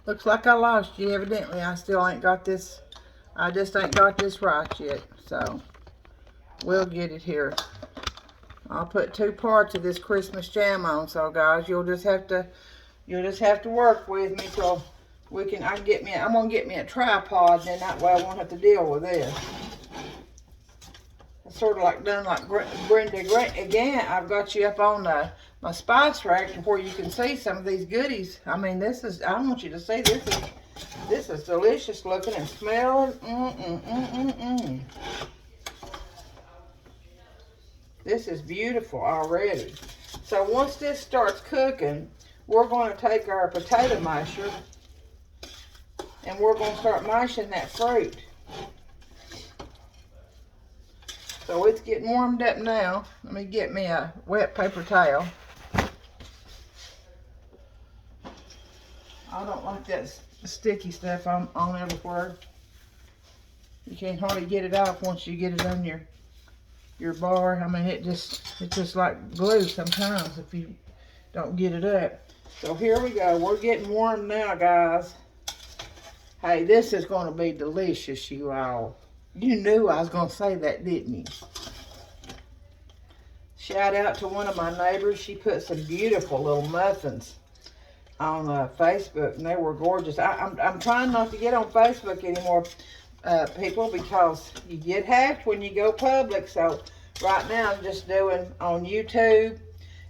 Looks like I lost you evidently. I still ain't got this. I just ain't got this right yet. So we'll get it here. I'll put 2 parts of this Christmas jam on. So guys, you'll just have to work with me till I'm gonna get me a tripod, and then that way I won't have to deal with this. It's sort of like done like Brenda. Again, I've got you up on my spice rack to where you can see some of these goodies. I mean, I want you to see this is delicious looking and smelling. This is beautiful already. So once this starts cooking, we're going to take our potato masher and we're going to start mashing that fruit. So it's getting warmed up now. Let me get me a wet paper towel. I don't like that sticky stuff on everywhere. You can't hardly get it off once you get it on your bar. I mean, it's just like glue sometimes if you don't get it up. So here we go. We're getting warm now, guys. Hey, this is going to be delicious, you all. You knew I was going to say that, didn't you? Shout out to one of my neighbors. She put some beautiful little muffins on Facebook, and they were gorgeous. I'm trying not to get on Facebook anymore, people, because you get hacked when you go public. So right now I'm just doing on YouTube,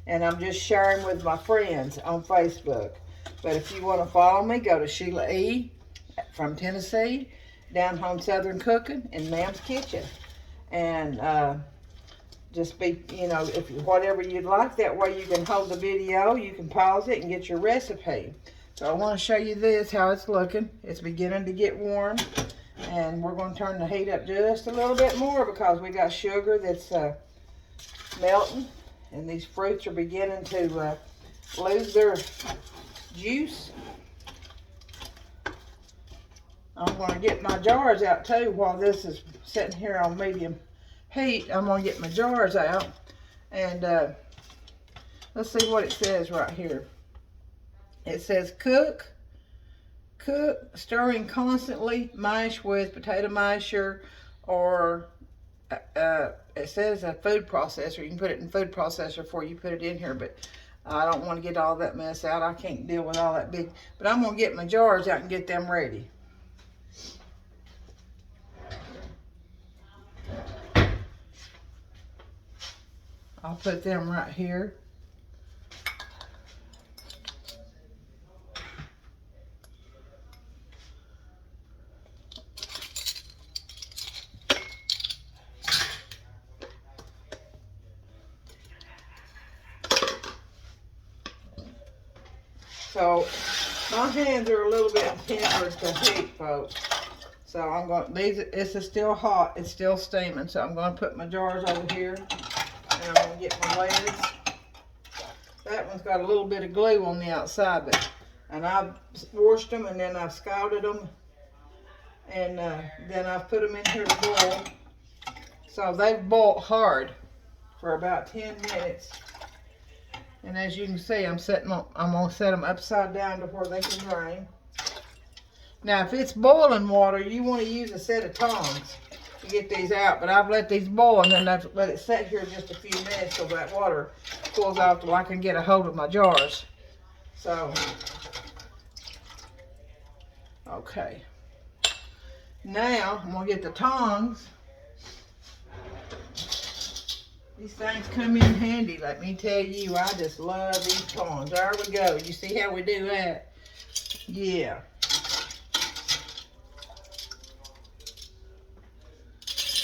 and I'm just sharing with my friends on Facebook. But if you want to follow me, go to Sheila E. from Tennessee, Down Home Southern Cooking in Mam's Kitchen, and just be, if whatever you'd like. That way you can hold the video, you can pause it and get your recipe. So I want to show you this, how it's looking. It's beginning to get warm, and we're going to turn the heat up just a little bit more because we got sugar that's melting, and these fruits are beginning to lose their juice. I'm going to get my jars out too while this is sitting here on medium heat. I'm going to get my jars out, and let's see what it says right here. It says cook, stirring constantly, mash with potato masher, or it says a food processor. You can put it in food processor before you put it in here, but I don't want to get all that mess out. I can't deal with all that big, but I'm going to get my jars out and get them ready. I'll put them right here. So my hands are a little bit tempered to heat, folks. So I'm going, this is still hot, it's still steaming. So I'm going to put my jars over here, and I'm going to get my lids. That one's got a little bit of glue on the outside, and I've washed them, and then I've scalded them, and then I've put them in here to boil. So they've boiled hard for about 10 minutes. And as you can see, I'm going to set them upside down to where they can drain. Now, if it's boiling water, you want to use a set of tongs to get these out. But I've let these boil, and then I've let it sit here just a few minutes so that water cools off till I can get a hold of my jars. So, okay. Now, I'm going to get the tongs. These things come in handy, let me tell you. I just love these tongs. There we go. You see how we do that? Yeah.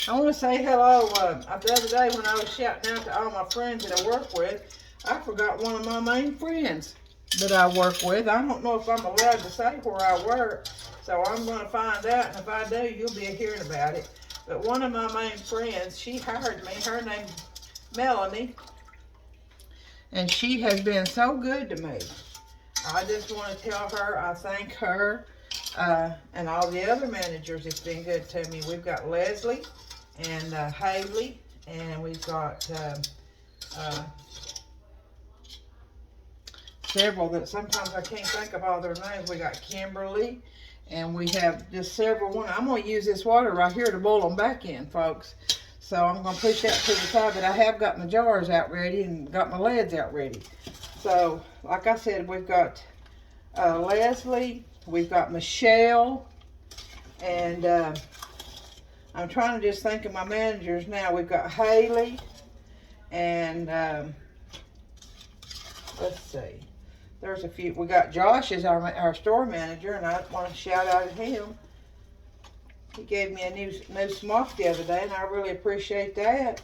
I want to say hello. The other day when I was shouting out to all my friends that I work with, I forgot one of my main friends that I work with. I don't know if I'm allowed to say where I work, so I'm going to find out, and if I do, you'll be hearing about it. But one of my main friends, she hired me. Her name's Melanie, and she has been so good to me. I just want to tell her I thank her and all the other managers that's been good to me. We've got Leslie and Haley, and we've got several that sometimes I can't think of all their names. We got Kimberly, and we have just several one. I'm going to use this water right here to boil them back in, folks. So I'm going to push that to the side, but I have got my jars out ready and got my lids out ready. So, like I said, we've got Leslie, we've got Michelle, and I'm trying to just think of my managers now. We've got Haley, and let's see. There's a few. We got Josh as our store manager, and I want to shout out at him. He gave me a new smock the other day, and I really appreciate that.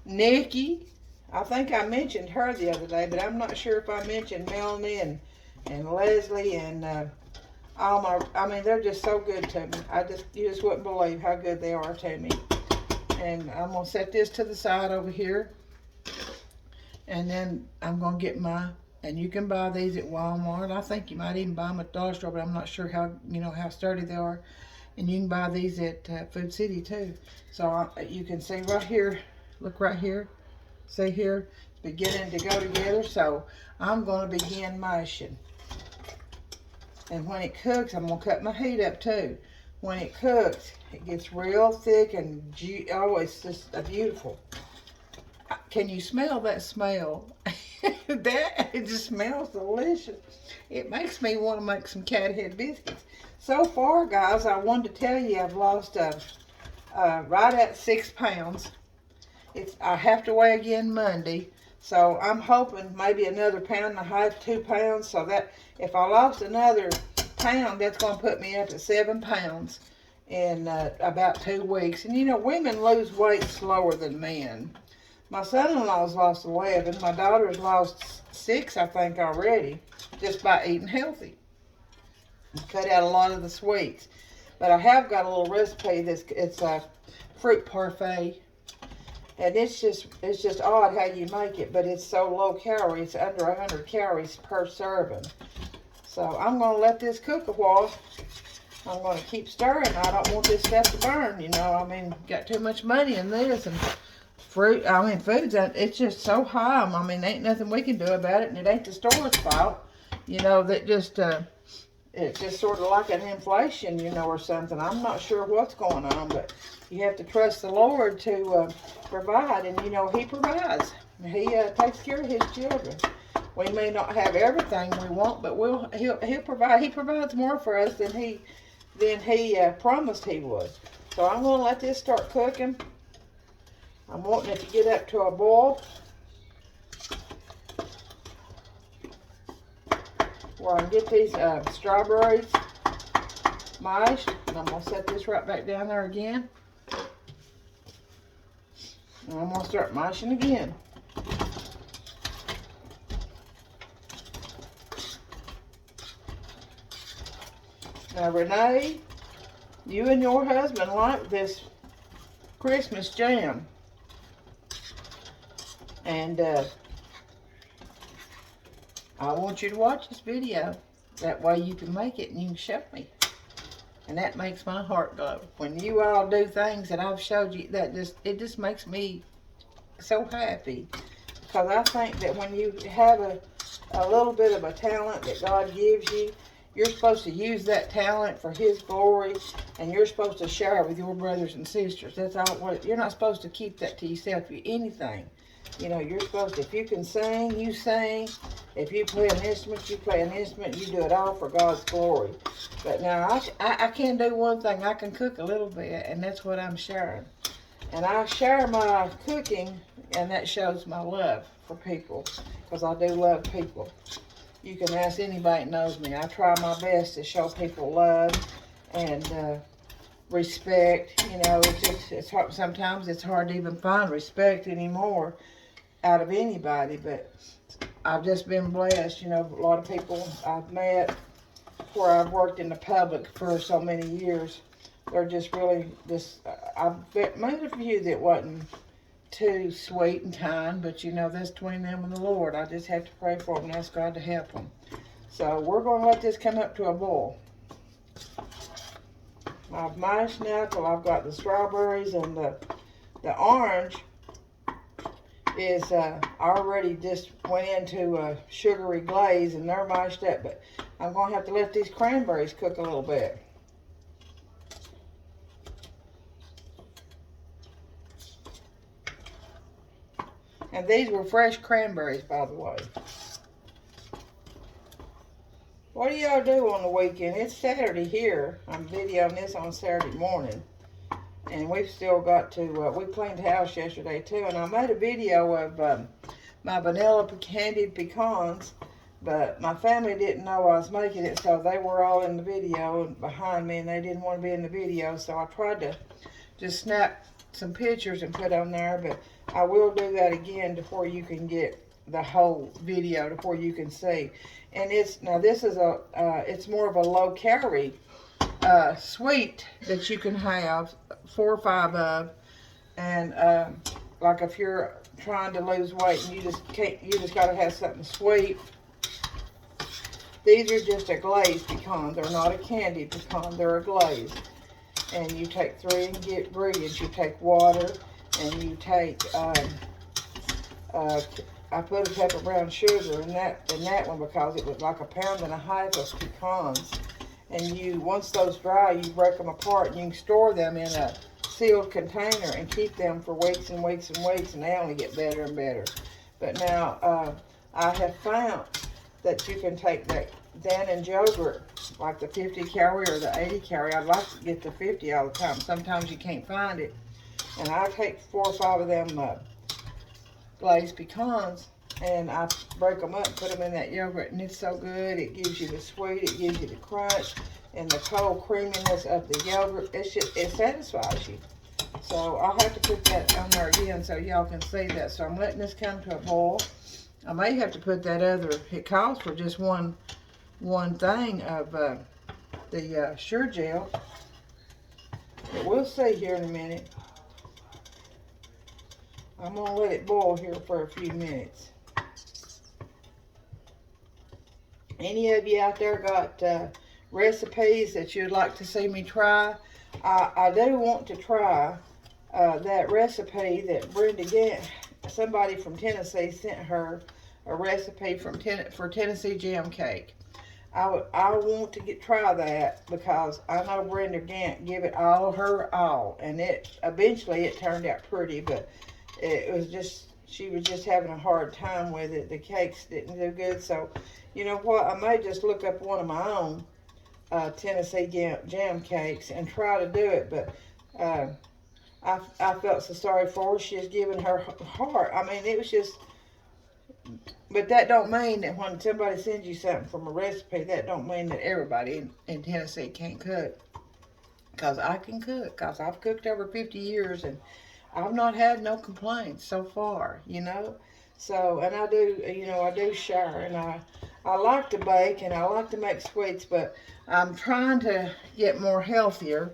Nikki, I think I mentioned her the other day, but I'm not sure if I mentioned Melanie and Leslie and all my. I mean, they're just so good to me. You just wouldn't believe how good they are to me. And I'm gonna set this to the side over here, and then I'm gonna get my. And you can buy these at Walmart. I think you might even buy them at Dollar Store, but I'm not sure how sturdy they are. And you can buy these at Food City too. So you can see right here, look right here, see here, it's beginning to go together. So I'm going to begin mashing. And when it cooks, I'm going to cut my heat up too. When it cooks, it gets real thick and it's just beautiful. Can you smell that smell? It just smells delicious. It makes me want to make some cat head biscuits. So far, guys, I wanted to tell you I've lost right at 6 pounds. I have to weigh again Monday, so I'm hoping maybe another 1.5 pounds, 2 pounds. So that if I lost another pound, that's going to put me up to 7 pounds in about 2 weeks. And you know, women lose weight slower than men. My son-in-law's lost 11. My daughter's lost 6, I think, already, just by eating healthy. Cut out a lot of the sweets. But I have got a little recipe it's a fruit parfait. And it's just odd how you make it, but it's so low calorie. It's under 100 calories per serving. So I'm going to let this cook a while. I'm going to keep stirring. I don't want this stuff to burn, you know. I mean, got too much money in this, and foods, it's just so high. I mean, ain't nothing we can do about it, and it ain't the store's fault. You know, that just, it's just sort of like an inflation, you know, or something. I'm not sure what's going on, but you have to trust the Lord to provide, and, you know, He provides. He takes care of His children. We may not have everything we want, but He'll provide. He provides more for us than He promised He would. So I'm going to let this start cooking. I'm wanting it to get up to a boil where I can get these strawberries mashed. And I'm going to set this right back down there again. And I'm going to start mashing again. Now, Renee, you and your husband like this Christmas jam. And I want you to watch this video. That way you can make it and you can show me. And that makes my heart glow. When you all do things that I've showed you, it just makes me so happy. Because I think that when you have a little bit of a talent that God gives you, you're supposed to use that talent for His glory, and you're supposed to share it with your brothers and sisters. That's all. You're not supposed to keep that to yourself. Anything, you know, you're supposed to. If you can sing, you sing. If you play an instrument, you play an instrument. You do it all for God's glory. But now I can do one thing. I can cook a little bit, and that's what I'm sharing. And I share my cooking, and that shows my love for people, because I do love people. You can ask anybody that knows me. I try my best to show people love and respect. You know, it's hard. Sometimes it's hard to even find respect anymore out of anybody. But I've just been blessed. You know, a lot of people I've met where I've worked in the public for so many years, they're just really I've met a few that wasn't too sweet and kind, but you know, that's between them and the Lord. I just have to pray for them and ask God to help them. So we're going to let this come up to a boil. I've mashed now till I've got the strawberries and the orange is already just went into a sugary glaze, and they're mashed up. But I'm going to have to let these cranberries cook a little bit. And these were fresh cranberries, by the way. What do y'all do on the weekend? It's Saturday here. I'm videoing this on Saturday morning. And we've still got to, we cleaned house yesterday too. And I made a video of my vanilla candied pecans. But my family didn't know I was making it, so they were all in the video behind me, and they didn't want to be in the video. So I tried to just snap some pictures and put on there. But I will do that again before you can get the whole video, before you can see. And it's, now this is a, it's more of a low calorie sweet that you can have 4 or 5 of. And like if you're trying to lose weight and you just can't, you just got to have something sweet. These are just a glazed pecan. They're not a candied pecan, they're a glazed. And you take 3 ingredients. You take water, and you take, I put a cup of brown sugar in that one because it was like 1.5 pounds of pecans. And you, once those dry, you break them apart, and you can store them in a sealed container and keep them for weeks and weeks and weeks, and they only get better and better. But now, I have found that you can take that Dannon yogurt, like the 50 calorie or the 80 calorie. I'd like to get the 50 all the time. Sometimes you can't find it. And I take 4 or 5 of them glazed pecans, and I break them up, put them in that yogurt, and it's so good. It gives you the sweet, it gives you the crunch, and the cold creaminess of the yogurt. It's just, it satisfies you. So I'll have to put that on there again so y'all can see that. So I'm letting this come to a boil. I may have to put that other, it calls for just one thing of the Sure-Jell. But we'll see here in a minute. I'm going to let it boil here for a few minutes. Any of you out there got recipes that you'd like to see me try? I do want to try that recipe that Brenda Gant, somebody from Tennessee, sent her a recipe for Tennessee jam cake. I want to try that because I know Brenda Gant give it her all, and eventually it turned out pretty, but it was just, she was just having a hard time with it. The cakes didn't do good. So you know what, I may just look up one of my own Tennessee jam cakes and try to do it. But I felt so sorry for her. She was giving her heart. I mean, it was just, but that don't mean that when somebody sends you something from a recipe, that don't mean that everybody in Tennessee can't cook. Because I can cook. Because I've cooked over 50 years, and I've not had no complaints so far, you know. So, and I do, you know, I do share, and I like to bake, and I like to make sweets, but I'm trying to get more healthier,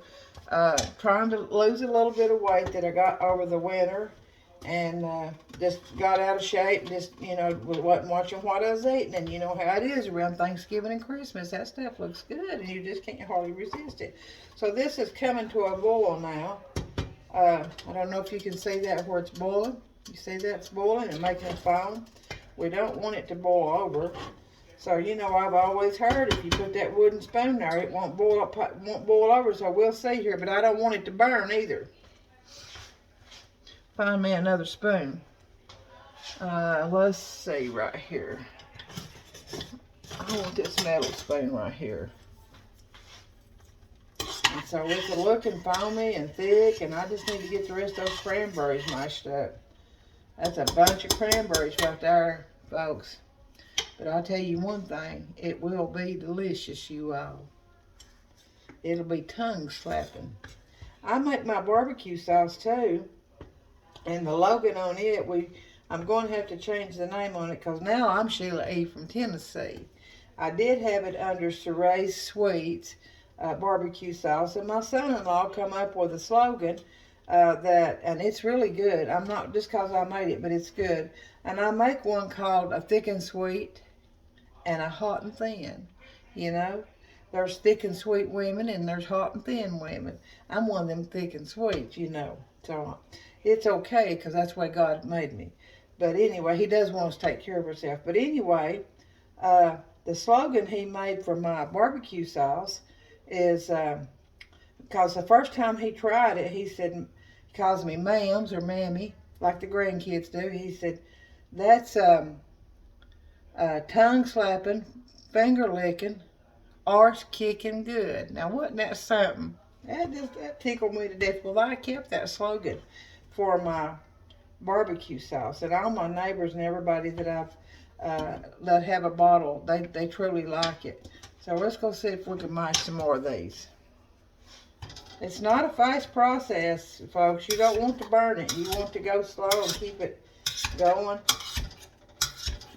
trying to lose a little bit of weight that I got over the winter, and just got out of shape, just, you know, wasn't watching what I was eating. And you know how it is around Thanksgiving and Christmas, that stuff looks good, and you just can't hardly resist it. So this is coming to a boil now. I don't know if you can see that where it's boiling. You see that's boiling and making a foam. We don't want it to boil over. So, you know, I've always heard if you put that wooden spoon there, it won't boil over. So we'll see here, but I don't want it to burn either. Find me another spoon. Let's see right here. I want this metal spoon right here. And so it's looking foamy and thick, and I just need to get the rest of those cranberries mashed up. That's a bunch of cranberries right there, folks. But I'll tell you one thing, it will be delicious, you all. It'll be tongue slapping. I make my barbecue sauce too, and the logo on it, I'm going to have to change the name on it because now I'm Sheila E. from Tennessee. I did have it under Suray's Sweets barbecue sauce, and my son-in-law come up with a slogan and it's really good. I'm not just because I made it, but it's good. And I make one called a thick and sweet and a hot and thin. You know, there's thick and sweet women, and there's hot and thin women. I'm one of them thick and sweet, you know. So it's okay because that's the way God made me. But anyway, he does want us to take care of himself. But anyway, the slogan he made for my barbecue sauce is, because the first time he tried it, he said, he calls me ma'ams or mammy, like the grandkids do. He said, that's tongue slapping, finger licking, arse kicking good. Now, wasn't that something? That tickled me to death. Well, I kept that slogan for my barbecue sauce, and all my neighbors and everybody that I've let have a bottle, they truly like it. So let's go see if we can make some more of these. It's not a fast process, folks. You don't want to burn it. You want to go slow and keep it going.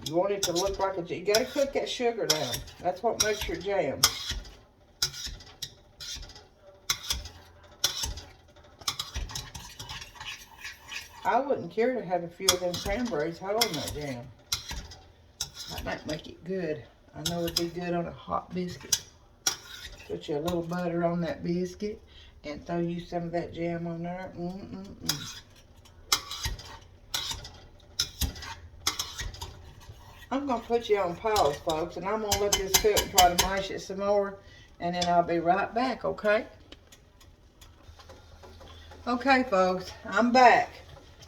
You want it to look like a jam. You got to cook that sugar down. That's what makes your jam. I wouldn't care to have a few of them cranberries holding that jam. That might make it good. I know it'd be good on a hot biscuit. Put you a little butter on that biscuit and throw you some of that jam on there. I'm going to put you on pause, folks, and I'm going to let this cook and try to mash it some more, and then I'll be right back, okay? Okay, folks, I'm back.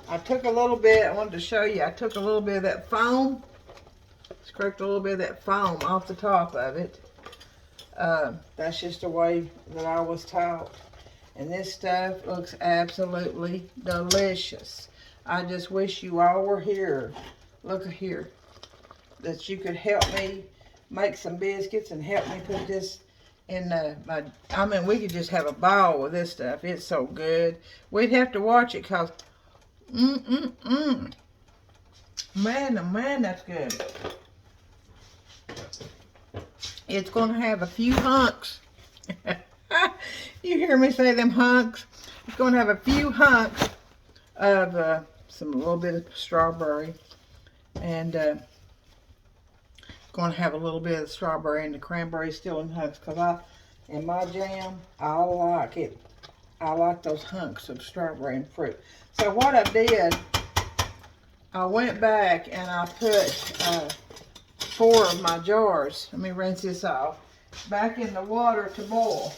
I took a little bit, I wanted to show you, I took a little bit of that foam, scraped a little bit of that foam off the top of it. That's just the way that I was taught. And this stuff looks absolutely delicious. I just wish you all were here. Look here. That you could help me make some biscuits and help me put this in I mean, we could just have a ball with this stuff. It's so good. We'd have to watch it because, man, oh man, that's good. It's going to have a few hunks. You hear me say them hunks? It's going to have a few hunks of a little bit of strawberry, and going to have a little bit of strawberry and the cranberry still in hunks, because in my jam, I like it. I like those hunks of strawberry and fruit. So what I did, I went back and I put 4 of my jars, let me rinse this off, back in the water to boil,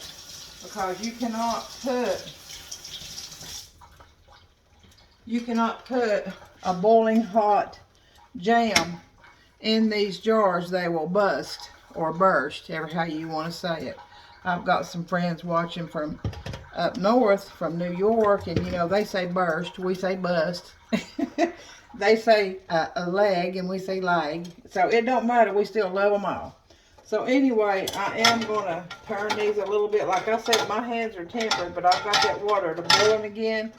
because you cannot put a boiling hot jam in these jars. They will bust or burst, ever how you want to say it. I've got some friends watching from up north, from New York, and you know, they say burst, we say bust. They say a leg, and we say leg. So it don't matter, we still love them all. So anyway, I am going to turn these a little bit. Like I said, my hands are tempered, but I've got that water to boiling again,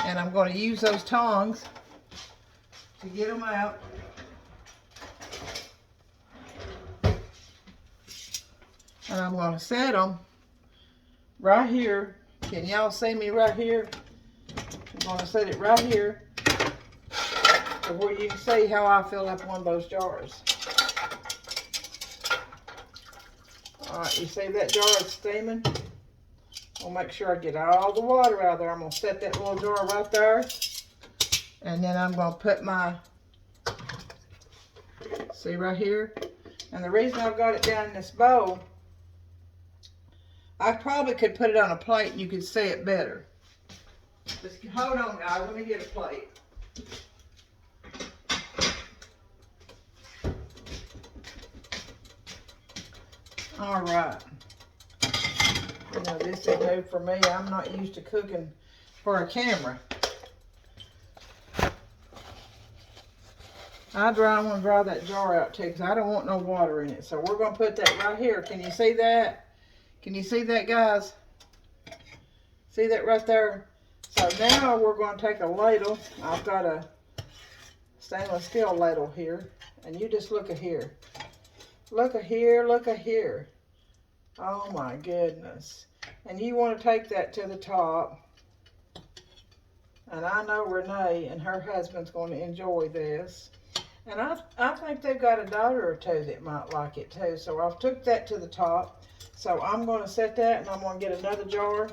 and I'm going to use those tongs to get them out. And I'm going to set them right here. Can y'all see me right here? I'm going to set it right here to where you can see how I fill up one of those jars. Alright, you see that jar is steaming? I'll make sure I get all the water out of there. I'm going to set that little jar right there. And then I'm going to put my, see right here? And the reason I've got it down in this bowl, I probably could put it on a plate and you could see it better. Just hold on, guys. Let me get a plate. All right. You know, this is new for me. I'm not used to cooking for a camera. I want to dry that jar out too, because I don't want no water in it. So we're going to put that right here. Can you see that? Can you see that, guys? See that right there? So now we're going to take a ladle. I've got a stainless steel ladle here. And you just look at here. Look at here, look at here. Oh my goodness. And you want to take that to the top. And I know Renee and her husband's going to enjoy this. And I think they've got a daughter or two that might like it too. So I've took that to the top. So I'm going to set that, and I'm going to get another jar.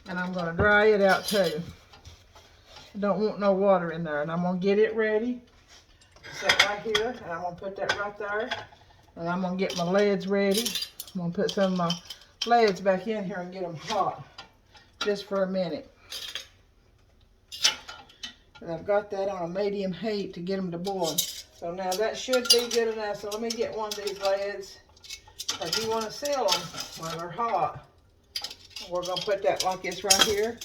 And I'm going to dry it out too. I don't want no water in there. And I'm going to get it ready. set right here, and I'm going to put that right there. And I'm going to get my leads ready. I'm going to put some of my leads back in here and get them hot just for a minute. And I've got that on a medium heat to get them to boil. So now that should be good enough. So let me get one of these leads, because you want to seal them when they're hot. And we're going to put that like this right here.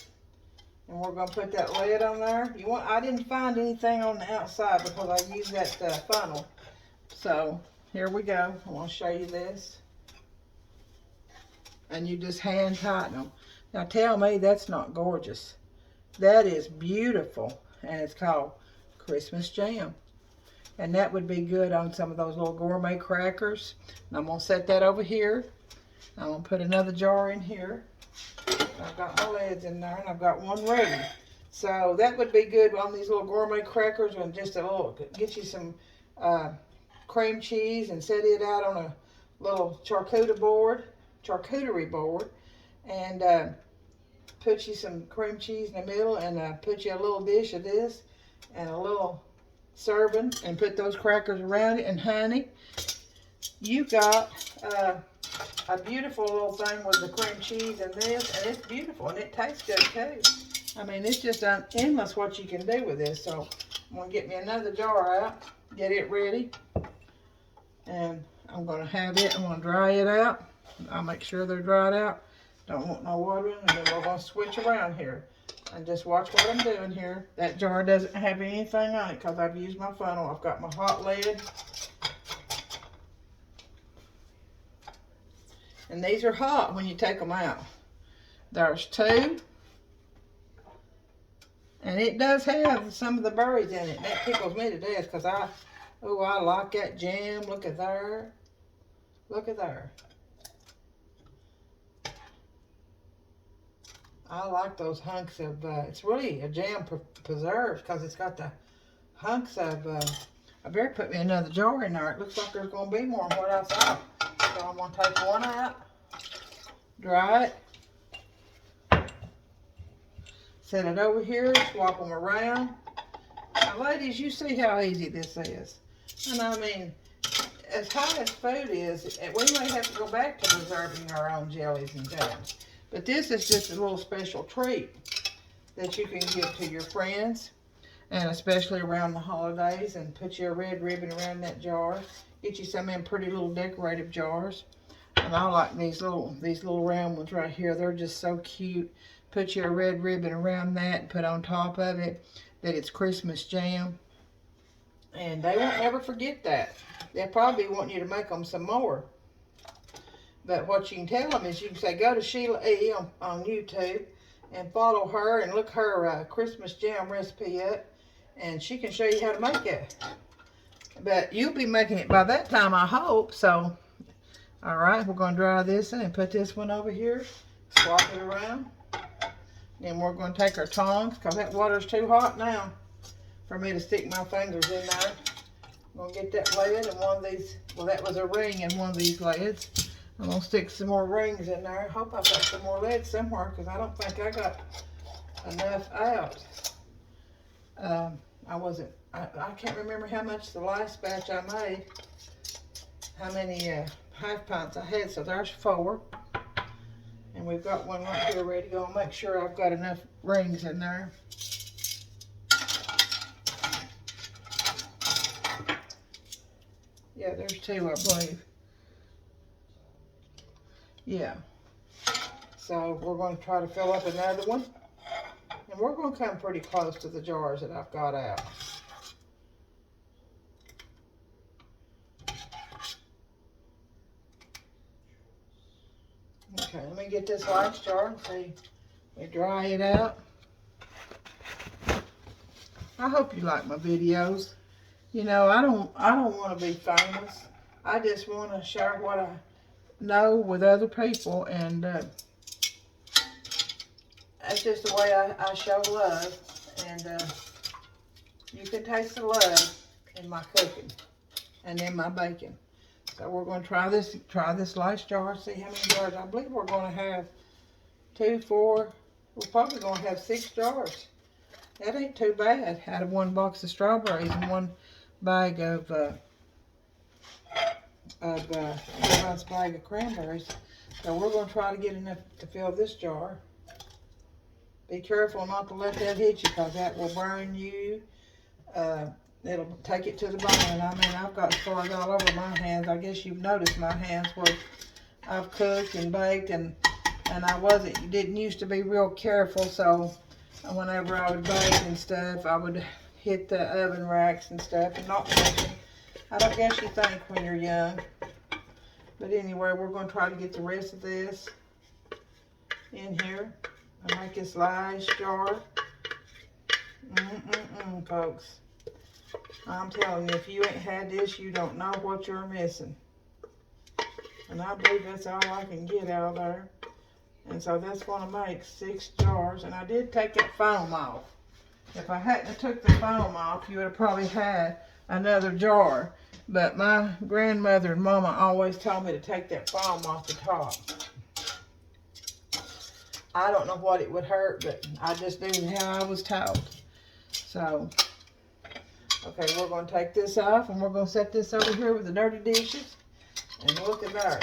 And we're going to put that lid on there. I didn't find anything on the outside because I used that funnel. So here we go. I want to show you this. And you just hand tighten them. Now tell me that's not gorgeous. That is beautiful. And it's called Christmas jam. And that would be good on some of those little gourmet crackers. And I'm going to set that over here. I'm going to put another jar in here. I've got my lids in there, and I've got one ready. So that would be good on these little gourmet crackers, and just a little, get you some cream cheese and set it out on a little charcuterie board, and put you some cream cheese in the middle, and put you a little dish of this and a little serving, and put those crackers around it. And honey, you got a beautiful little thing with the cream cheese and this, and it's beautiful, and it tastes good too. I mean, it's just endless what you can do with this. So I'm going to get me another jar out, get it ready, and I'm going to have it, I'm going to dry it out. I'll make sure they're dried out. Don't want no water in, and then we're going to switch around here. And just watch what I'm doing here. That jar doesn't have anything on it because I've used my funnel. I've got my hot lid. And these are hot when you take them out. There's two. And it does have some of the berries in it. That tickles me to death because I like that jam. Look at there. Look at there. I like those hunks of, it's really a jam preserved because it's got the hunks of, I better put me another jar in there. It looks like there's going to be more than what I thought. So I'm going to take one out, dry it, set it over here, swap them around. Now, ladies, you see how easy this is. And I mean, as hot as food is, we may have to go back to preserving our own jellies and jams. But this is just a little special treat that you can give to your friends, and especially around the holidays, and put your red ribbon around that jar. Get you some of them pretty little decorative jars. And I like these little round ones right here. They're just so cute. Put your red ribbon around that and put on top of it that it's Christmas jam. And they won't ever forget that. They'll probably want you to make them some more. But what you can tell them is you can say, go to Sheila E. on YouTube and follow her and look her Christmas jam recipe up. And she can show you how to make it. But you'll be making it by that time, I hope. So, all right, we're going to dry this and put this one over here. Swap it around. Then we're going to take our tongs, because that water's too hot now for me to stick my fingers in there. I'm going to get that lid and one of these, well, that was a ring in one of these lids. I'm going to stick some more rings in there. I hope I've got some more lids somewhere, because I don't think I got enough out. I can't remember how much the last batch I made, how many half pints I had. So there's 4. And we've got one right here ready to go. I'll make sure I've got enough rings in there. Yeah, there's 2, I believe. Yeah. So we're going to try to fill up another one. And we're going to come pretty close to the jars that I've got out. Okay, let me get this last jar and see. We dry it out. I hope you like my videos. You know, I don't want to be famous. I just want to share what I know with other people, and that's just the way I show love. And you can taste the love in my cooking and in my baking. So we're going to try this last jar, see how many jars. I believe we're going to have 2, 4, we're probably going to have 6 jars. That ain't too bad out of one box of strawberries and one bag of 4-ounce bag of cranberries. So we're going to try to get enough to fill this jar. Be careful not to let that hit you, because that will burn you. It'll take it to the bone. I mean, I've got scars all over my hands. I guess you've noticed my hands where I've cooked and baked, and I didn't used to be real careful. So whenever I would bake and stuff, I would hit the oven racks and stuff and not thinking. I don't guess you think when you're young. But anyway, we're going to try to get the rest of this in here and make this nice jar. Folks. I'm telling you, if you ain't had this, you don't know what you're missing. And I believe that's all I can get out of there. And so that's going to make 6 jars. And I did take that foam off. If I hadn't have took the foam off, you would have probably had another jar. But my grandmother and mama always told me to take that foam off the top. I don't know what it would hurt, but I just knew how I was taught. So, okay, we're going to take this off, and we're going to set this over here with the dirty dishes. And look at there.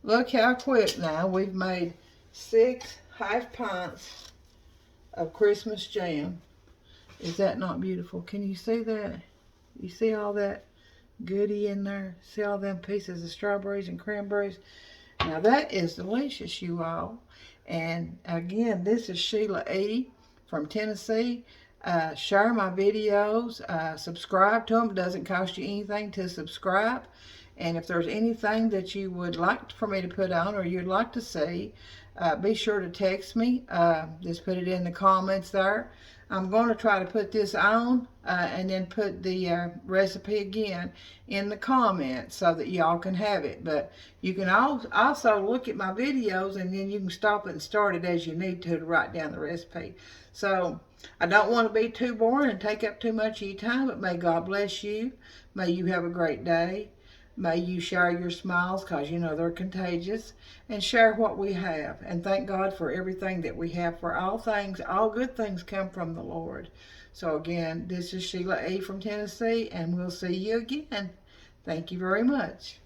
Look how quick now we've made 6 half pints of Christmas jam. Is that not beautiful? Can you see that? You see all that goodie in there? See all them pieces of strawberries and cranberries? Now that is delicious, you all. And again, this is Sheila E. from Tennessee. Share my videos. Subscribe to them. It doesn't cost you anything to subscribe. And if there's anything that you would like for me to put on or you'd like to see, be sure to text me. Just put it in the comments there. I'm going to try to put this on and then put the recipe again in the comments so that y'all can have it. But you can also look at my videos, and then you can stop it and start it as you need to write down the recipe. So I don't want to be too boring and take up too much of your time, but may God bless you. May you have a great day. May you share your smiles, because you know they're contagious, and share what we have. And thank God for everything that we have. For all things, all good things come from the Lord. So again, this is Sheila E. from Tennessee, and we'll see you again. Thank you very much.